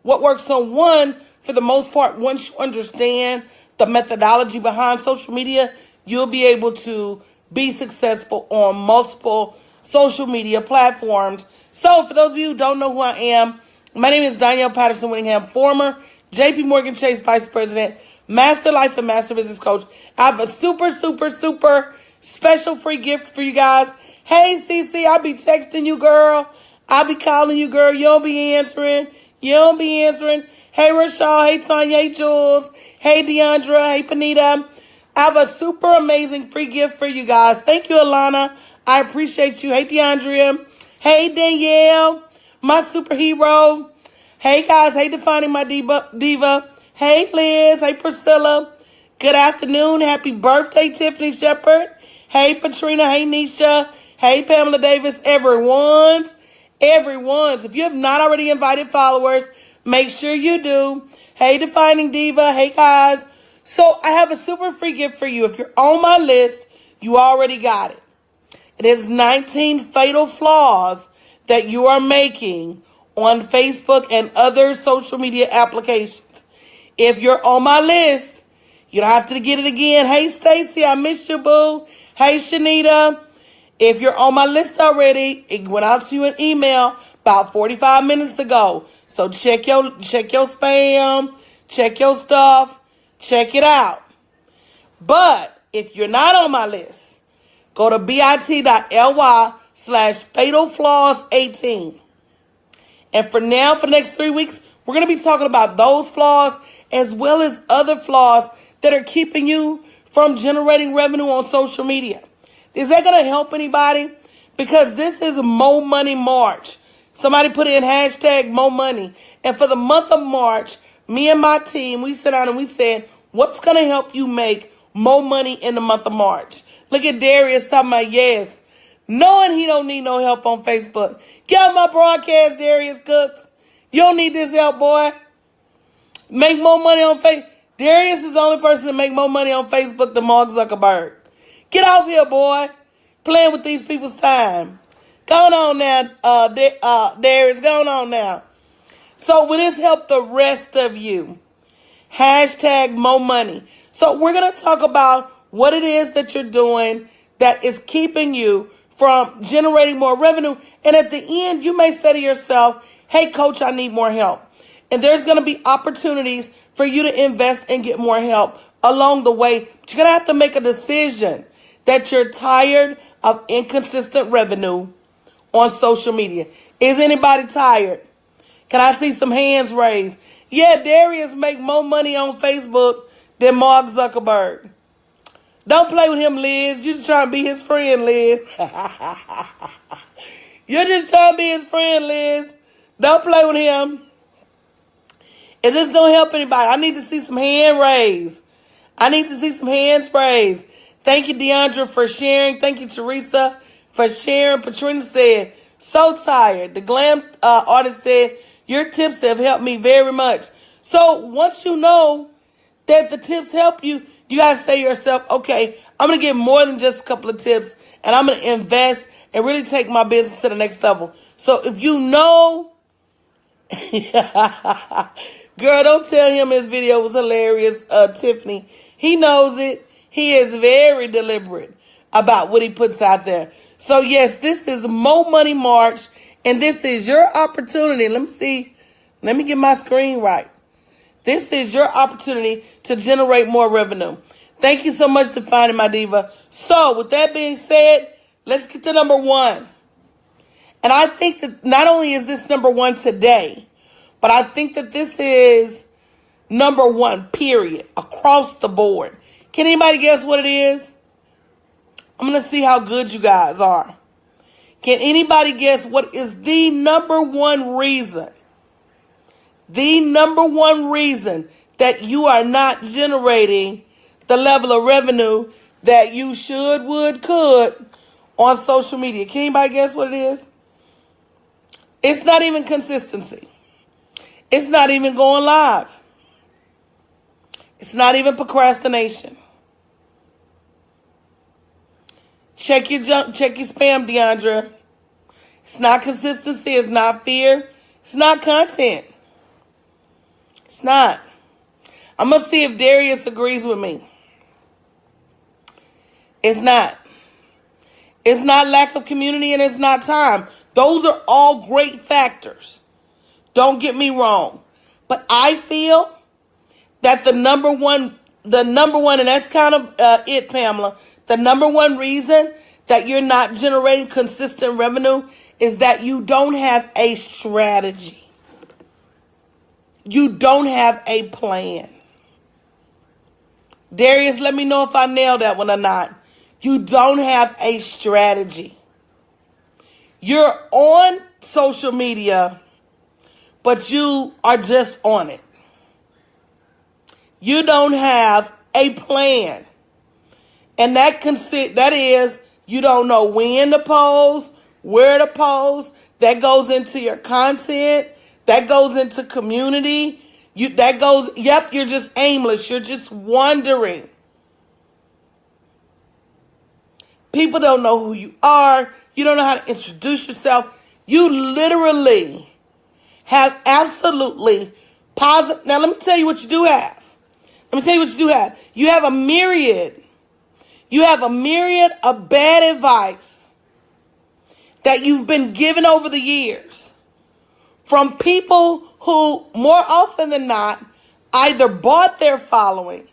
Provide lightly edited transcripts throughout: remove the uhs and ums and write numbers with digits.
what works on one, for the most part, once you understand the methodology behind social media, you'll be able to be successful on multiple social media platforms. So for those of you who don't know who I am, my name is Danielle Patterson Whittingham, former JP Morgan Chase Vice President, Master Life and Master Business Coach. I have a super special free gift for you guys. Hey, Cece, I'll be texting you, girl. I'll be calling you, girl. You don't be answering. Hey, Rachel. Hey, Tanya. Hey, Jules. Hey, Deandra. Hey, Panita. I have a super amazing free gift for you guys. Thank you, Alana. I appreciate you. Hey, Deandra. Hey, Danielle, my superhero. Hey, guys. Hey, Defining My Diva. Hey, Liz. Hey, Priscilla. Good afternoon. Happy birthday, Tiffany Shepard. Hey, Patrina. Hey, Nisha. Hey, Pamela Davis. Everyone's. If you have not already invited followers, make sure you do. Hey, Defining Diva. Hey, guys. So I have a super free gift for you. If you're on my list, you already got it. It is 19 fatal flaws that you are making on Facebook and other social media applications. If you're on my list, you don't have to get it again. Hey, Stacy, I miss you, boo. Hey, Shanita. If you're on my list already, it went out to you an email about 45 minutes ago. So check your spam, check your stuff, check it out. But if you're not on my list, go to bit.ly/fatalflaws18. And for the next 3 weeks, we're going to be talking about those flaws as well as other flaws that are keeping you from generating revenue on social media. Is that going to help anybody? Because this is Mo Money March. Somebody put in hashtag Mo Money. And for the month of March, me and my team, we sat down and we said, what's going to help you make more money in the month of March? Look at Darius talking about yes, knowing he don't need no help on Facebook. Get out my broadcast, Darius Cooks. You don't need this help, boy. Make more money on Facebook. Darius is the only person to make more money on Facebook than Mark Zuckerberg. Get off here, boy. Playing with these people's time. Going on now, Darius. Going on now. So will this help the rest of you? Hashtag Mo Money. So we're going to talk about what it is that you're doing that is keeping you from generating more revenue. And at the end, you may say to yourself, hey, coach, I need more help. And there's going to be opportunities for you to invest and get more help along the way. But you're going to have to make a decision that you're tired of inconsistent revenue on social media. Is anybody tired? Can I see some hands raised? Yeah, Darius make more money on Facebook than Mark Zuckerberg. Don't play with him, Liz. You're just trying to be his friend, Liz. You're just trying to be his friend, Liz. Don't play with him. Is this going to help anybody? I need to see some hand raised. I need to see some hands raised. Thank you, Deandra, for sharing. Thank you, Teresa, for sharing. Patrina said, so tired. The glam artist said, your tips have helped me very much. So once you know that the tips help you, you got to say to yourself, okay, I'm going to get more than just a couple of tips, and I'm going to invest and really take my business to the next level. So if you know, girl, don't tell him his video was hilarious, Tiffany. He knows it. He is very deliberate about what he puts out there. So, yes, this is Mo Money March, and this is your opportunity. Let me see. Let me get my screen right. This is your opportunity to generate more revenue. Thank you so much, Defining My Diva. So, with that being said, let's get to number one. And I think that not only is this number one today, but I think that this is number one, period, across the board. Can anybody guess what it is? I'm going to see how good you guys are. Can anybody guess what is the number one reason? The number one reason that you are not generating the level of revenue that you should, would, could on social media. Can anybody guess what it is? It's not even consistency. It's not even going live. It's not even procrastination. Check your junk, check your spam, Deandra. It's not consistency. It's not fear. It's not content. It's not. I'm going to see if Darius agrees with me. It's not. It's not lack of community and it's not time. Those are all great factors. Don't get me wrong. But I feel that the number one, and that's kind of it, Pamela, the number one reason that you're not generating consistent revenue is that you don't have a strategy. You don't have a plan. Darius, let me know if I nailed that one or not. You don't have a strategy. You're on social media, but you are just on it. You don't have a plan. And that is, you don't know when to post, where to post. That goes into your content. That goes into community. You're just aimless. You're just wandering. People don't know who you are. You don't know how to introduce yourself. You literally have absolutely positive. Now, let me tell you what you do have. You have a myriad. You have a myriad of bad advice that you've been given over the years from people who, more often than not, either bought their following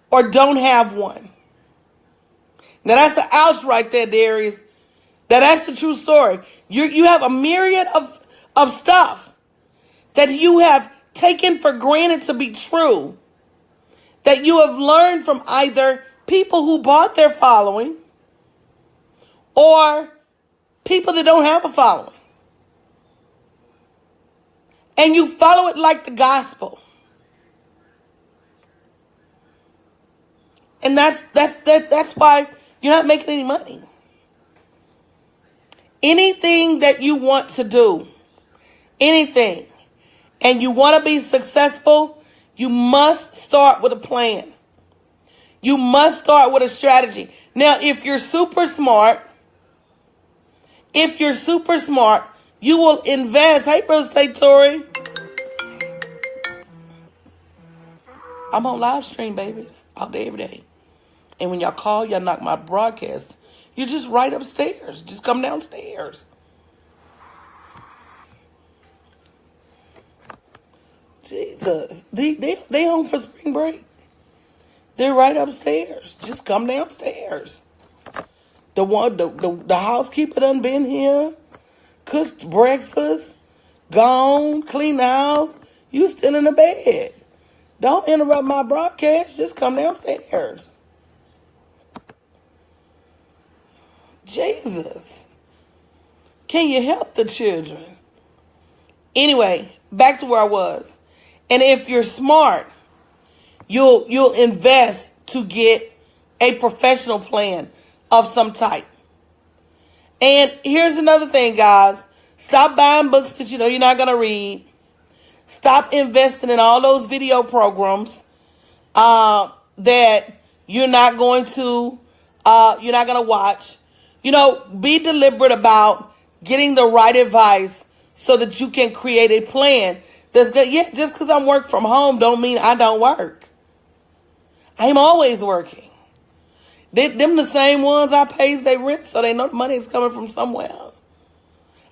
or don't have one. Now, that's the ouch right there, Darius. Now, that's the true story. You have a myriad of stuff that you have taken for granted to be true, that you have learned from either people who bought their following or people that don't have a following. And you follow it like the gospel. And that's why you're not making any money. Anything that you want to do, anything, and you want to be successful, you must start with a plan. You must start with a strategy. Now, if you're super smart, you will invest. Hey, Real Estate Tori. I'm on live stream, babies, all day, every day. And when y'all call, y'all knock my broadcast. You're just right upstairs. Just come downstairs. Jesus. They home for spring break. They're right upstairs. Just come downstairs. The housekeeper done been here, cooked breakfast, gone, clean the house. You still in the bed. Don't interrupt my broadcast. Just come downstairs. Jesus. Can you help the children? Anyway, back to where I was. And if you're smart, you'll invest to get a professional plan of some type. And here's another thing, guys. Stop buying books that you know you're not going to read. Stop investing in all those video programs that you're not going to watch. Be deliberate about getting the right advice so that you can create a plan that's good. Yeah, just because I'm working from home don't mean I don't work. I'm always working. Them the same ones I pays their rent, so they know the money is coming from somewhere.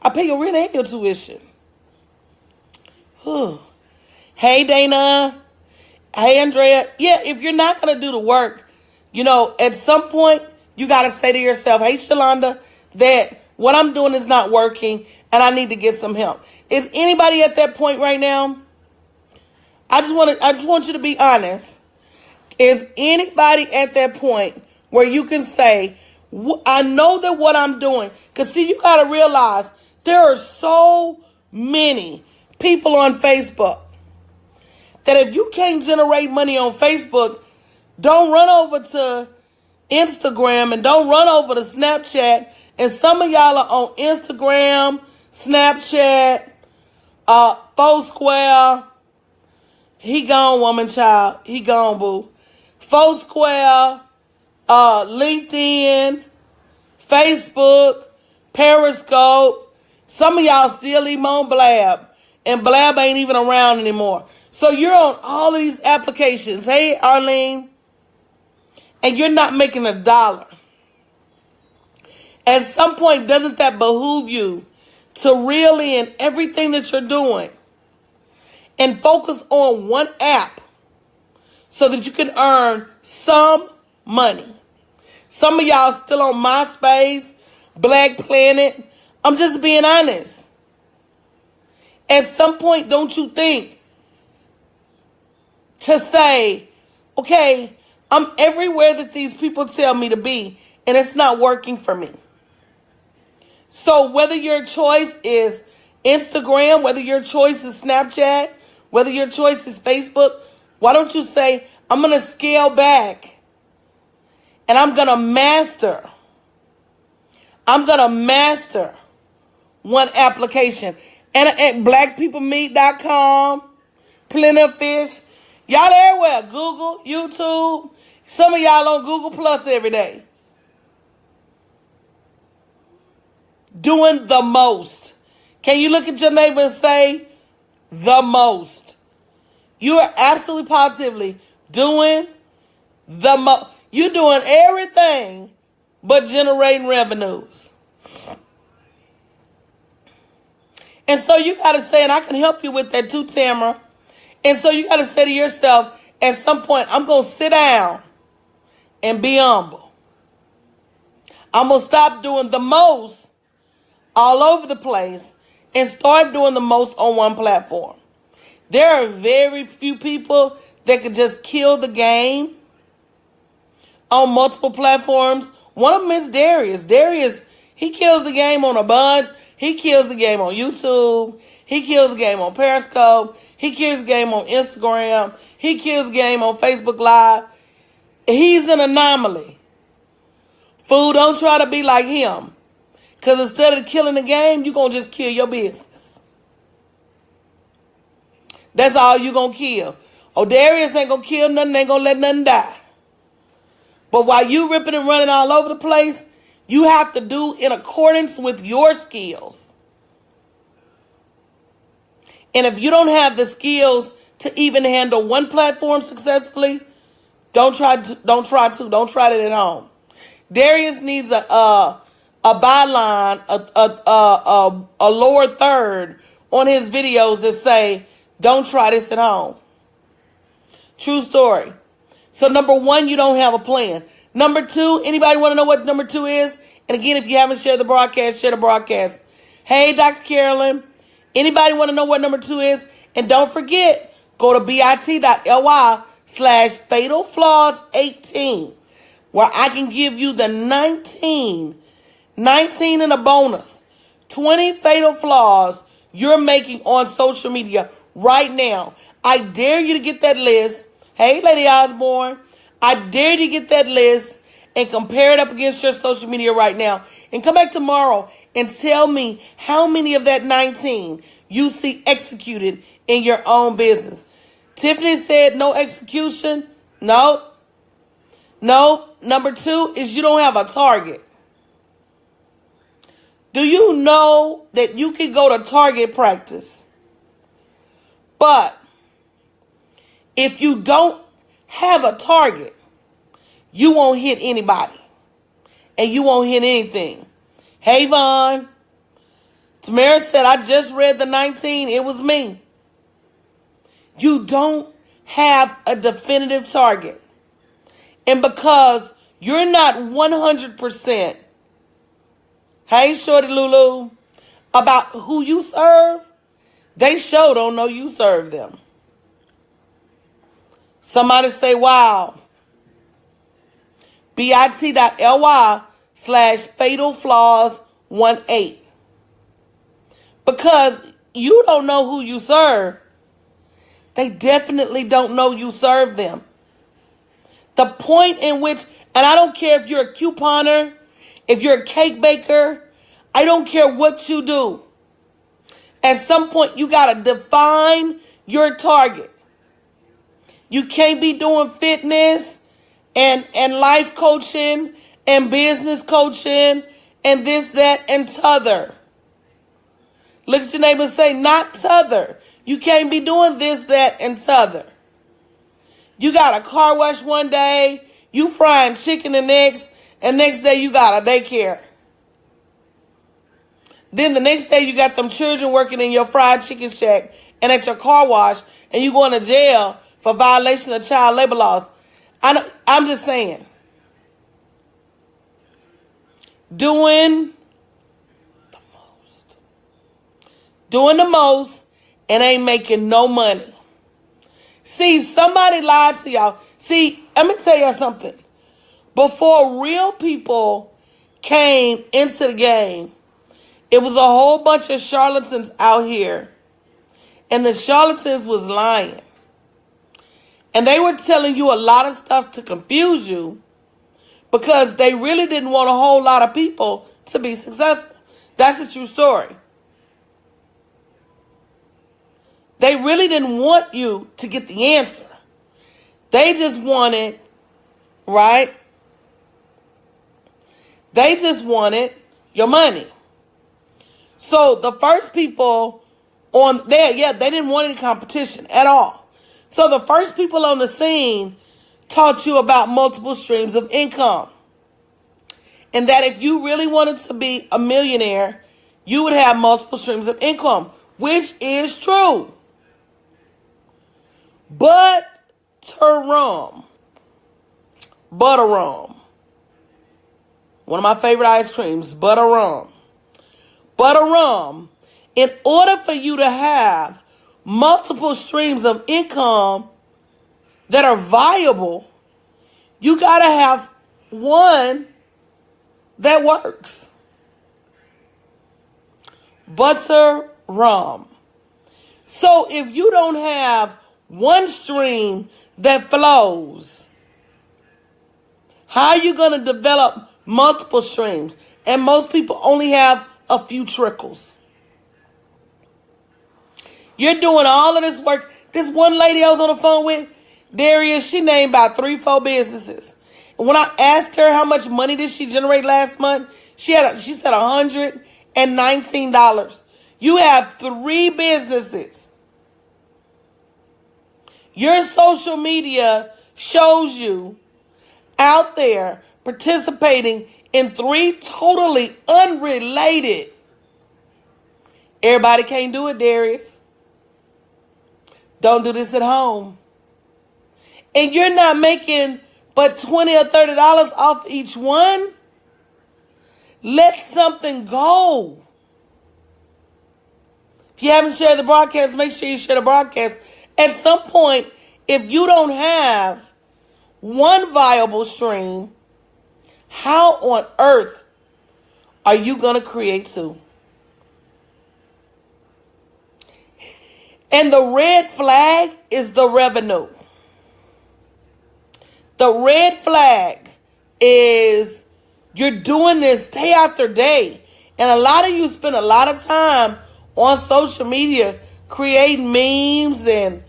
I pay your rent and your tuition. Whew. Hey, Dana. Hey, Andrea. Yeah, if you're not going to do the work, at some point, you got to say to yourself, hey, Shalonda, that what I'm doing is not working and I need to get some help. Is anybody at that point right now? I just want you to be honest. Is anybody at that point where you can say, I know that what I'm doing, because see, you got to realize there are so many people on Facebook that if you can't generate money on Facebook, don't run over to Instagram and don't run over to Snapchat. And some of y'all are on Instagram, Snapchat, Foursquare. He gone, woman, child. He gone, boo. Foursquare, LinkedIn, Facebook, Periscope. Some of y'all still even on Blab. And Blab ain't even around anymore. So you're on all of these applications. Hey, Arlene. And you're not making a dollar. At some point, doesn't that behoove you to reel in everything that you're doing and focus on one app so that you can earn some money? Some of y'all still on MySpace, Black Planet. I'm just being honest. At some point, don't you think to say, okay, I'm everywhere that these people tell me to be, and it's not working for me. So whether your choice is Instagram, whether your choice is Snapchat, whether your choice is Facebook, why don't you say, I'm going to scale back and I'm going to master. I'm going to master one application. And at blackpeoplemeet.com, Plenty of Fish, y'all everywhere, Google, YouTube. Some of y'all on Google Plus every day. Doing the most. Can you look at your neighbor and say, the most? You are absolutely positively doing the most. You're doing everything but generating revenues. And so you got to say, and I can help you with that too, Tamara. And so you got to say to yourself, at some point, I'm going to sit down and be humble. I'm going to stop doing the most all over the place and start doing the most on one platform. There are very few people that can just kill the game on multiple platforms. One of them is Darius. Darius, he kills the game on a bunch. He kills the game on YouTube. He kills the game on Periscope. He kills the game on Instagram. He kills the game on Facebook Live. He's an anomaly. Fool, don't try to be like him. Because instead of killing the game, you're going to just kill your business. That's all you're going to kill. Oh, Darius ain't going to kill nothing, ain't going to let nothing die. But while you ripping and running all over the place, you have to do in accordance with your skills. And if you don't have the skills to even handle one platform successfully, don't try that at home. Darius needs a byline, a lower third on his videos that say, don't try this at home. True story. So number one, you don't have a plan. Number two, anybody want to know what number two is? And again, if you haven't shared the broadcast, share the broadcast. Hey, Dr. Carolyn, anybody want to know what number two is? And don't forget, go to bit.ly/fatalflaws18, where I can give you the 19 and a bonus, 20 fatal flaws you're making on social media right now. I dare you to get that list. Hey, Lady Osborne, I dare you to get that list and compare it up against your social media right now. And come back tomorrow and tell me how many of that 19 you see executed in your own business. Tiffany said no execution. No. Number two is you don't have a target. Do you know that you can go to target practice? But if you don't have a target, you won't hit anybody. And you won't hit anything. Hey, Vaughn. Tamara said, I just read the 19. It was me. You don't have a definitive target. And because you're not 100%, hey, Shorty Lulu, about who you serve, they sure don't know you serve them. Somebody say, wow. bit.ly/fatalflaws18. Because you don't know who you serve. They definitely don't know you serve them. The point in which, and I don't care if you're a couponer, if you're a cake baker, I don't care what you do. At some point, you got to define your target. You can't be doing fitness and life coaching and business coaching and this, that, and t'other. Look at your neighbor and say, not t'other. You can't be doing this, that, and t'other. You got a car wash one day, you frying chicken the next, and next day you got a daycare. Then the next day you got them children working in your fried chicken shack and at your car wash, and you going to jail for violation of child labor laws. I'm just saying. Doing the most and ain't making no money. See, somebody lied to y'all. See, let me tell y'all something. Before real people came into the game, it was a whole bunch of charlatans out here. And the charlatans was lying. And they were telling you a lot of stuff to confuse you because they really didn't want a whole lot of people to be successful. That's a true story. They really didn't want you to get the answer. They just wanted, right? They just wanted your money. So the first people on there, they didn't want any competition at all. So the first people on the scene taught you about multiple streams of income. And that if you really wanted to be a millionaire, you would have multiple streams of income, which is true. But Butterrum, one of my favorite ice creams, Butterrum. In order for you to have multiple streams of income that are viable, you got to have one that works. Butterrum. So if you don't have one stream that flows, how are you going to develop multiple streams? And most people only have a few trickles. You're doing all of this work. This one lady I was on the phone with, Darius, she named about 3-4 businesses. And when I asked her how much money did she generate last month, she said $119. You have 3 businesses. Your social media shows you out there participating in 3 totally unrelated. Everybody can't do it, Darius. Don't do this at home. And you're not making but $20 or $30 off each one. Let something go. If you haven't shared the broadcast, make sure you share the broadcast. At some point, if you don't have one viable stream, how on earth are you going to create 2? And the red flag is the revenue. The red flag is you're doing this day after day. And a lot of you spend a lot of time on social media creating memes and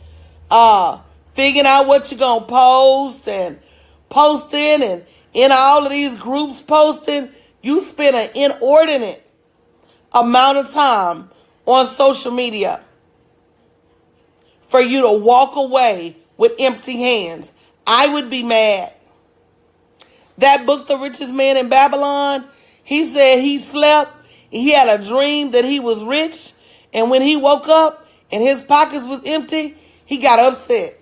figuring out what you're going to post and posting and in all of these groups posting. You spend an inordinate amount of time on social media for you to walk away with empty hands. I would be mad. That book, The Richest Man in Babylon, he said he slept, he had a dream that he was rich, and when he woke up and his pockets was empty, he got upset.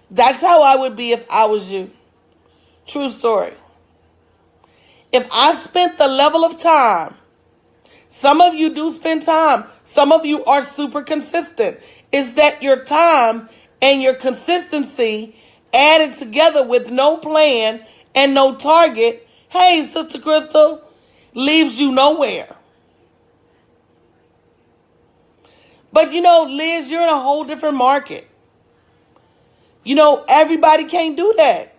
That's how I would be if I was you. True story. If I spent the level of time, some of you do spend time, some of you are super consistent. Is that your time and your consistency added together with no plan and no target, hey, Sister Crystal, leaves you nowhere. But Liz, you're in a whole different market. Everybody can't do that.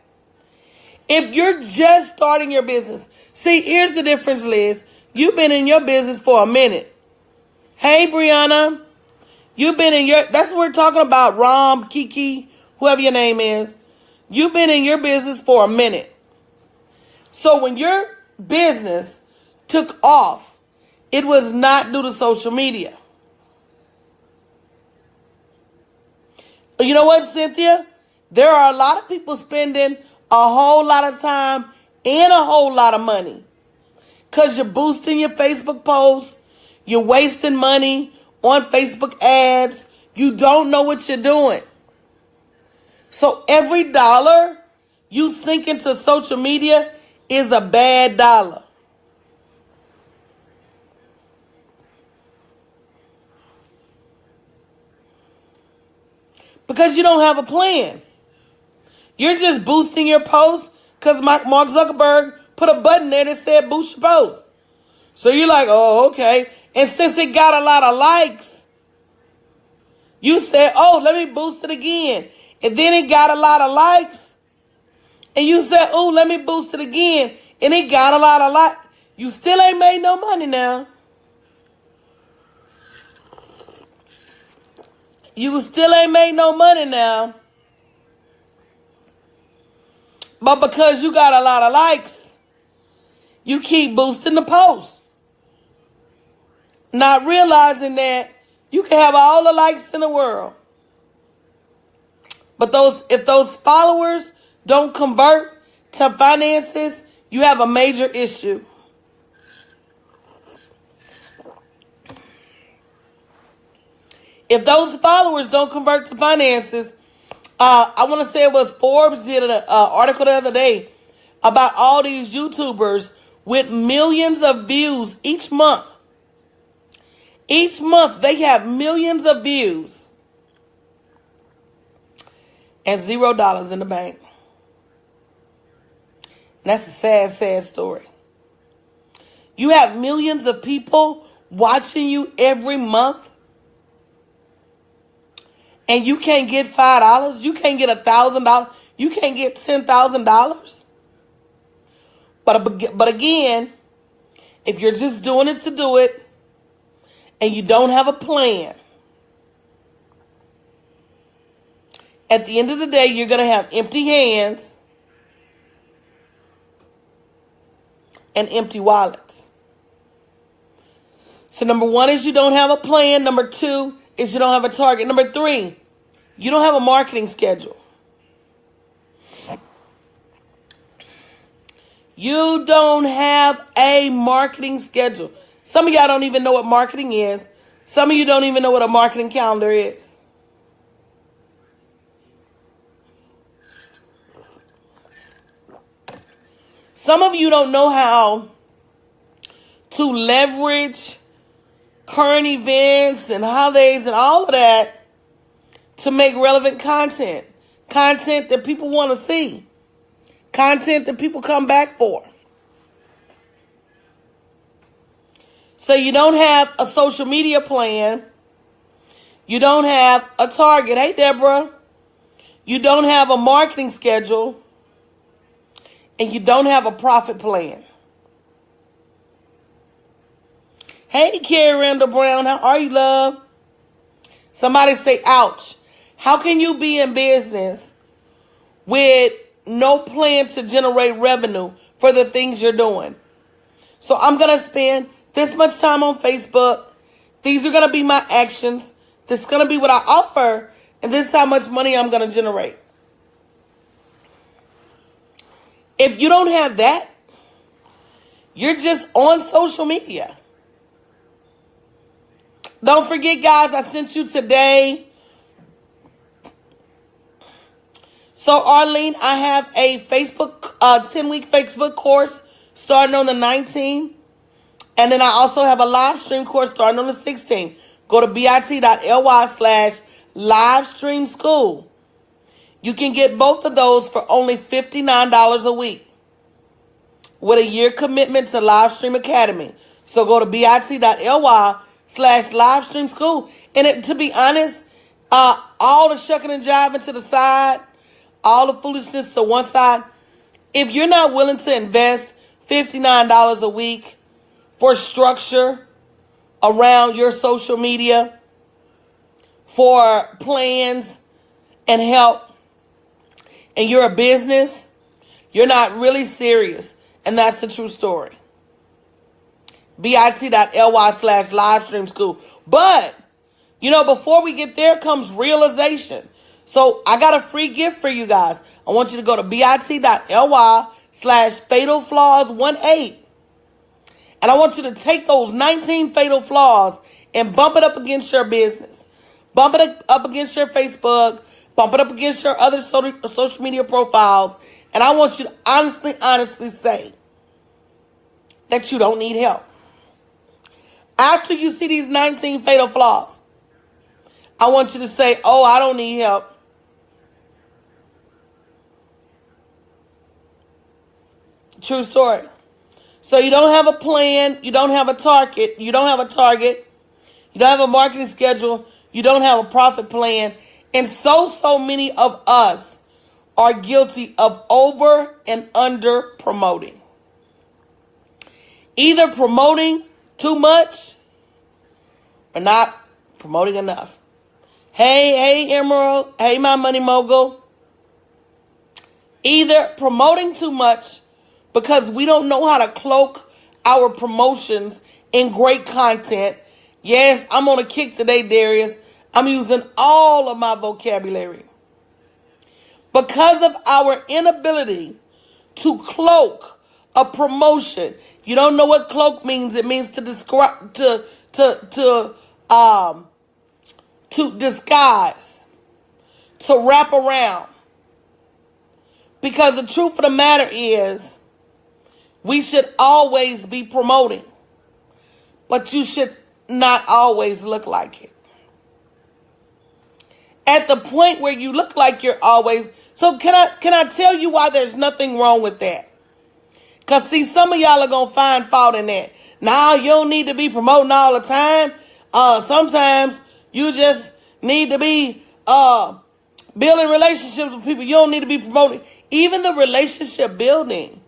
If you're just starting your business, see, here's the difference, Liz. You've been in your business for a minute. Hey, Brianna, you've been in that's what we're talking about, Rom, Kiki, whoever your name is. You've been in your business for a minute. So when your business took off, it was not due to social media. You know what, Cynthia? There are a lot of people spending a whole lot of time and a whole lot of money because you're boosting your Facebook posts. You're wasting money on Facebook ads. You don't know what you're doing. So every dollar you sink into social media is a bad dollar. Because you don't have a plan. You're just boosting your post because Mark Zuckerberg put a button there that said boost your post. So you're like, oh, okay. And since it got a lot of likes, you said, oh, let me boost it again. And then it got a lot of likes. And you said, oh, let me boost it again. And it got a lot of likes. You still ain't made no money now. You still ain't made no money now. But because you got a lot of likes, you keep boosting the post. Not realizing that you can have all the likes in the world. But if those followers don't convert to finances, you have a major issue. If those followers don't convert to finances, I want to say it was Forbes did an article the other day about all these YouTubers with millions of views each month. Each month they have millions of views and $0 in the bank. And that's a sad, sad story. You have millions of people watching you every month. And you can't get $5. You can't get $1,000. You can't get $10,000. But again, if you're just doing it to do it, and you don't have a plan, at the end of the day, you're going to have empty hands and empty wallets. So number one is you don't have a plan. Number two is you don't have a target. Number three, you don't have a marketing schedule. You don't have a marketing schedule. Some of y'all don't even know what marketing is. Some of you don't even know what a marketing calendar is. Some of you don't know how to leverage current events and holidays and all of that to make relevant content. Content that people want to see. Content that people come back for. So you don't have a social media plan. You don't have a target. Hey, Deborah. You don't have a marketing schedule. And you don't have a profit plan. Hey, Carrie Randall Brown. How are you, love? Somebody say, ouch. How can you be in business with no plan to generate revenue for the things you're doing? So I'm going to spend this much time on Facebook. These are going to be my actions. This is going to be what I offer. And this is how much money I'm going to generate. If you don't have that, you're just on social media. Don't forget, guys, I sent you today. So, Arlene, I have a 10-week Facebook course starting on the 19th. And then I also have a live stream course starting on the 16th. Go to bit.ly/livestream school. You can get both of those for only $59 a week with a year commitment to Livestream Academy. So go to bit.ly/livestream school. And to be honest, all the shucking and jiving to the side, all the foolishness to one side, if you're not willing to invest $59 a week for structure around your social media, for plans and help, and you're a business, you're not really serious. And that's the true story. bit.ly/livestream school. But, before we get there comes realization. So I got a free gift for you guys. I want you to go to bit.ly/fatalflaws18. And I want you to take those 19 fatal flaws and bump it up against your business. Bump it up against your Facebook. Bump it up against your other social media profiles. And I want you to honestly say that you don't need help. After you see these 19 fatal flaws, I want you to say, oh, I don't need help. True story. So you don't have a plan. You don't have a target. You don't have a target. You don't have a marketing schedule. You don't have a profit plan. And so many of us are guilty of over and under promoting. Either promoting too much or not promoting enough. Hey, Emerald. Hey, my money mogul. Either promoting too much because we don't know how to cloak our promotions in great content. Yes, I'm on a kick today, Darius. I'm using all of my vocabulary. Because of our inability to cloak a promotion. You don't know what cloak means. It means to describe, to disguise, to wrap around. Because the truth of the matter is, we should always be promoting, but you should not always look like it. At the point where you look like you're always, so can I tell you why there's nothing wrong with that? Because see, some of y'all are going to find fault in that. Now, you don't need to be promoting all the time. Sometimes you just need to be building relationships with people. You don't need to be promoting. Even the relationship building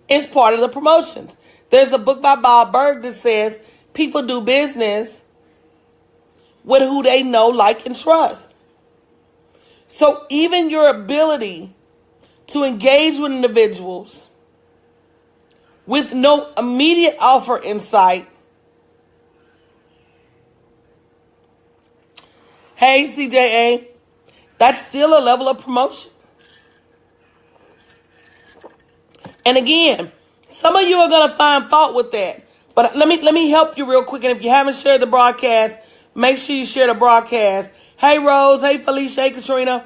is part of the promotions. There's a book by Bob Berg that says people do business with who they know, like, and trust. So even your ability to engage with individuals with no immediate offer in sight. Hey, CJA, that's still a level of promotion. And again, some of you are going to find fault with that. But let me help you real quick. And if you haven't shared the broadcast, make sure you share the broadcast. Hey, Rose. Hey, Felicia. Hey, Katrina.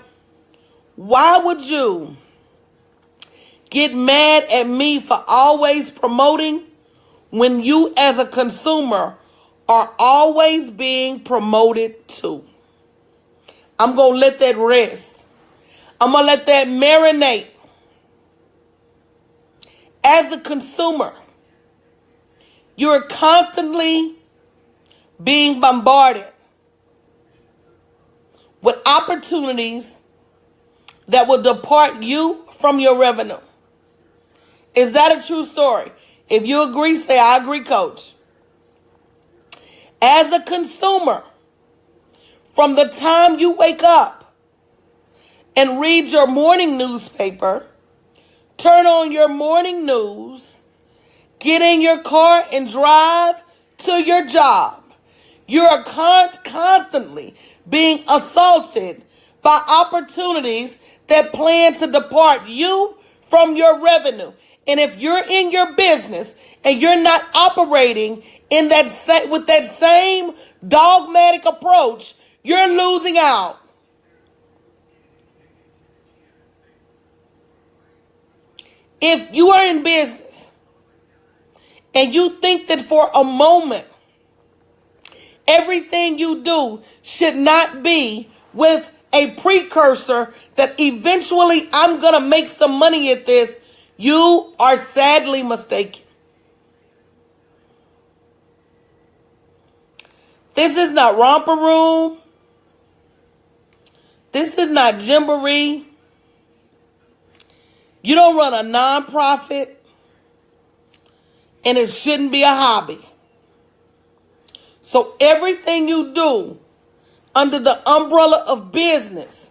Why would you get mad at me for always promoting when you as a consumer are always being promoted too? I'm going to let that rest. I'm going to let that marinate. As a consumer, you're constantly being bombarded with opportunities that will depart you from your revenue. Is that a true story? If you agree, say, I agree, coach. As a consumer, from the time you wake up and read your morning newspaper, turn on your morning news, get in your car and drive to your job, you are constantly being assaulted by opportunities that plan to depart you from your revenue. And if you're in your business and you're not operating in that with that same dogmatic approach, you're losing out. If you are in business and you think that for a moment everything you do should not be with a precursor that eventually I'm going to make some money at this, you are sadly mistaken. This is not Romper Room. This is not Gymboree. You don't run a nonprofit, and it shouldn't be a hobby. So everything you do under the umbrella of business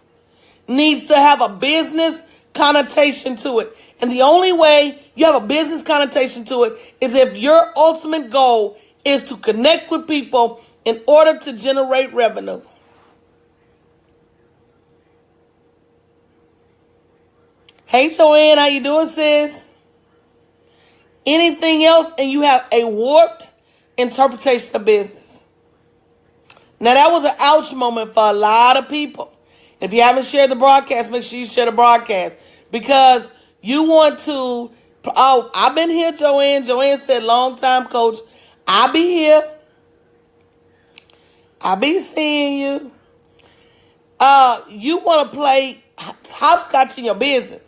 needs to have a business connotation to it. And the only way you have a business connotation to it is if your ultimate goal is to connect with people in order to generate revenue. Hey, Joanne, how you doing, sis? Anything else, and you have a warped interpretation of business. Now, that was an ouch moment for a lot of people. If you haven't shared the broadcast, make sure you share the broadcast. Because you want to... Oh, I've been here, Joanne. Joanne said, long time, coach. I'll be here. I'll be seeing you. You want to play hopscotch in your business.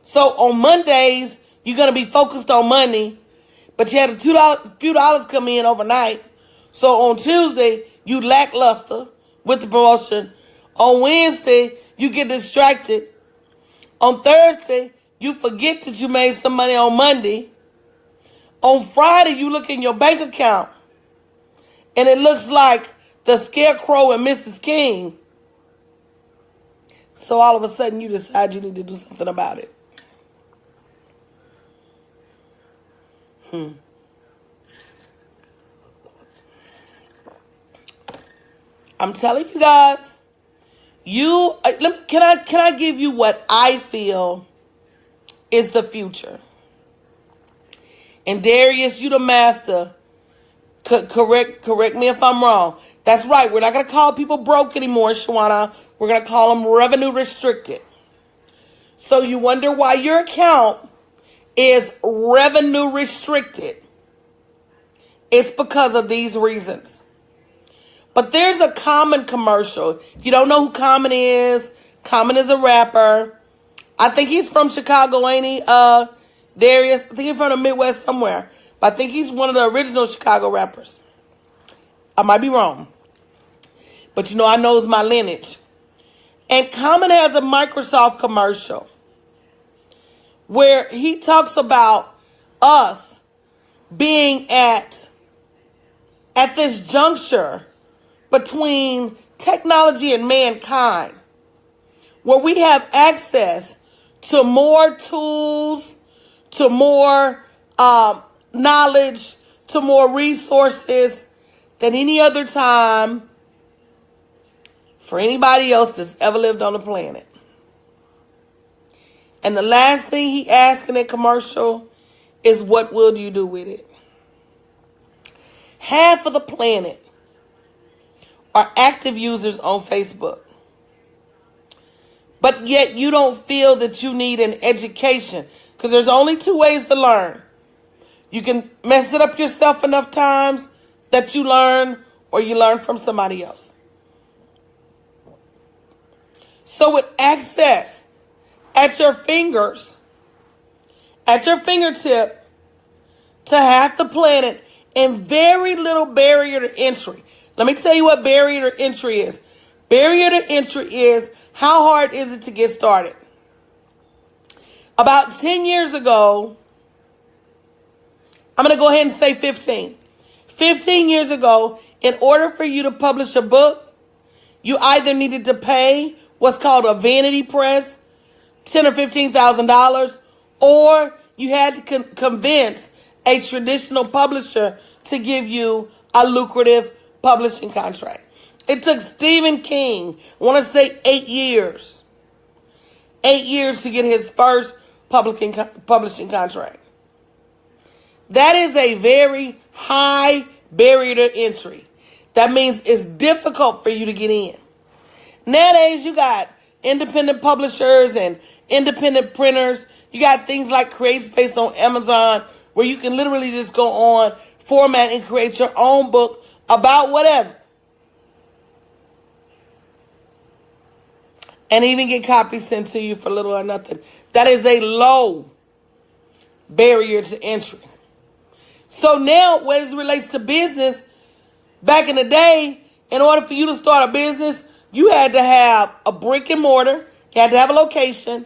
So on Mondays, you're going to be focused on money, but you had a few dollars come in overnight. So on Tuesday, you lackluster with the promotion. On Wednesday, you get distracted. On Thursday, you forget that you made some money on Monday. On Friday, you look in your bank account, and it looks like the Scarecrow and Mrs. King. So all of a sudden, you decide you need to do something about it. I'm telling you guys, can I give you what I feel is the future? And Darius, you the master. Correct me if I'm wrong. That's right. We're not going to call people broke anymore, Shawana. We're going to call them revenue restricted. So you wonder why your account is revenue restricted. It's because of these reasons. But there's a Common commercial. You don't know who Common is. Common is a rapper. I think he's from Chicago, ain't he? Darius. I think he's from the Midwest somewhere. But I think he's one of the original Chicago rappers. I might be wrong. But I know it's my lineage. And Common has a Microsoft commercial where he talks about us being at this juncture between technology and mankind, where we have access to more tools, to more knowledge, to more resources than any other time for anybody else that's ever lived on the planet. And the last thing he asked in that commercial is, what will you do with it? Half of the planet are active users on Facebook. But yet you don't feel that you need an education, because there's only two ways to learn. You can mess it up yourself enough times that you learn, or you learn from somebody else. So with access at your fingertip to half the planet and very little barrier to entry. Let me tell you what barrier to entry is. Barrier to entry is, how hard is it to get started? About 10 years ago, I'm going to go ahead and say 15. 15 years ago, in order for you to publish a book, you either needed to pay what's called a vanity press, $10,000 or $15,000, or you had to convince a traditional publisher to give you a lucrative publishing contract. It took Stephen King, I want to say 8 years. 8 years to get his first publishing contract. That is a very high barrier to entry. That means it's difficult for you to get in. Nowadays, you got independent publishers and independent printers. You got things like CreateSpace on Amazon, where you can literally just go on, format, and create your own book about whatever. And even get copies sent to you for little or nothing. That is a low barrier to entry. So now, as it relates to business, back in the day, in order for you to start a business, you had to have a brick and mortar. You had to have a location.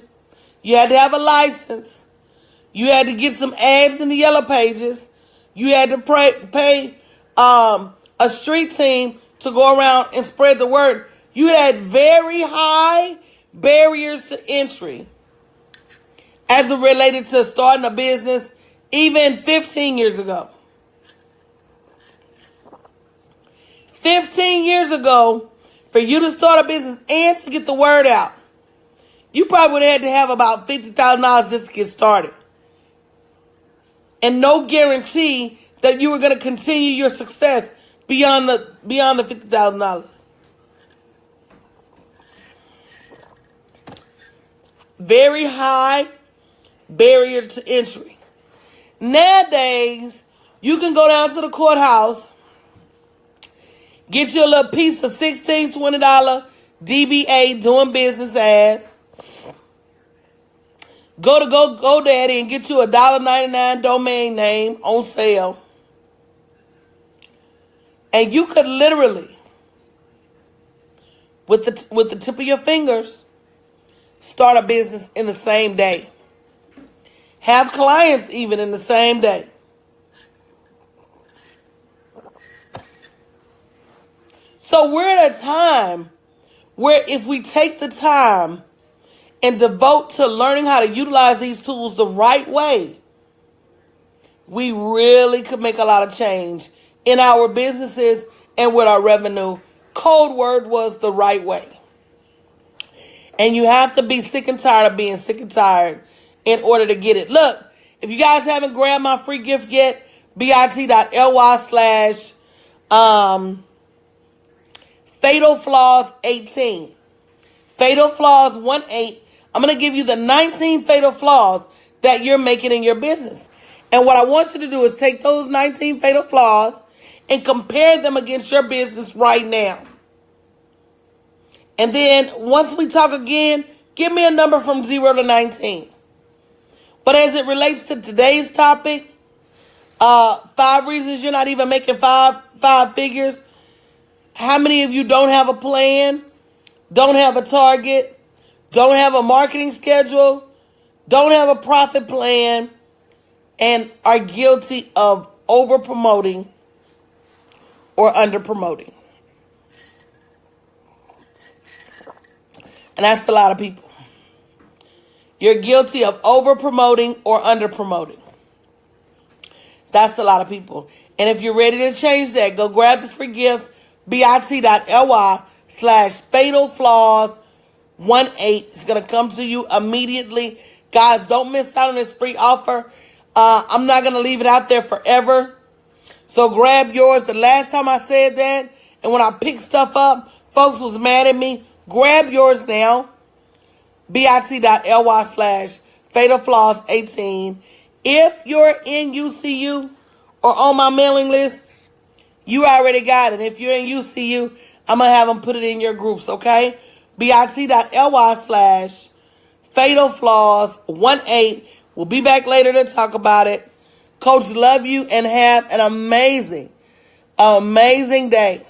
You had to have a license. You had to get some ads in the yellow pages. You had to pay a street team to go around and spread the word. You had very high barriers to entry as it related to starting a business even 15 years ago. 15 years ago, for you to start a business and to get the word out, you probably would have had to have about $50,000 just to get started. And no guarantee that you were going to continue your success beyond the $50,000. Very high barrier to entry. Nowadays, you can go down to the courthouse, get you a little piece of $16, $20 DBA doing business as. Go to GoDaddy and get you a $1.99 domain name on sale. And you could literally, with the tip of your fingers, start a business in the same day. Have clients even in the same day. So we're at a time where if we take the time and devote to learning how to utilize these tools the right way, we really could make a lot of change in our businesses and with our revenue. Code word was the right way. And you have to be sick and tired of being sick and tired in order to get it. Look, if you guys haven't grabbed my free gift yet, bit.ly/Fatal Flaws 18. Fatal Flaws 18. I'm going to give you the 19 fatal flaws that you're making in your business. And what I want you to do is take those 19 fatal flaws and compare them against your business right now. And then once we talk again, give me a number from 0 to 19. But as it relates to today's topic, 5 reasons you're not even making five figures. How many of you don't have a plan, don't have a target, don't have a marketing schedule, don't have a profit plan, and are guilty of over promoting or under promoting? And that's a lot of people. You're guilty of over promoting or under promoting. That's a lot of people. And if you're ready to change that, go grab the free gift, bit.ly/Fatal Flaws 18. It's going to come to you immediately. Guys, don't miss out on this free offer. I'm not going to leave it out there forever. So grab yours. The last time I said that, and when I picked stuff up, folks was mad at me. Grab yours now. bit.ly/Fatal Flaws 18. If you're in UCU or on my mailing list, you already got it. If you're in UCU, I'm going to have them put it in your groups, okay? bit.ly/Fatal Flaws 18. We'll be back later to talk about it. Coach, love you and have an amazing day.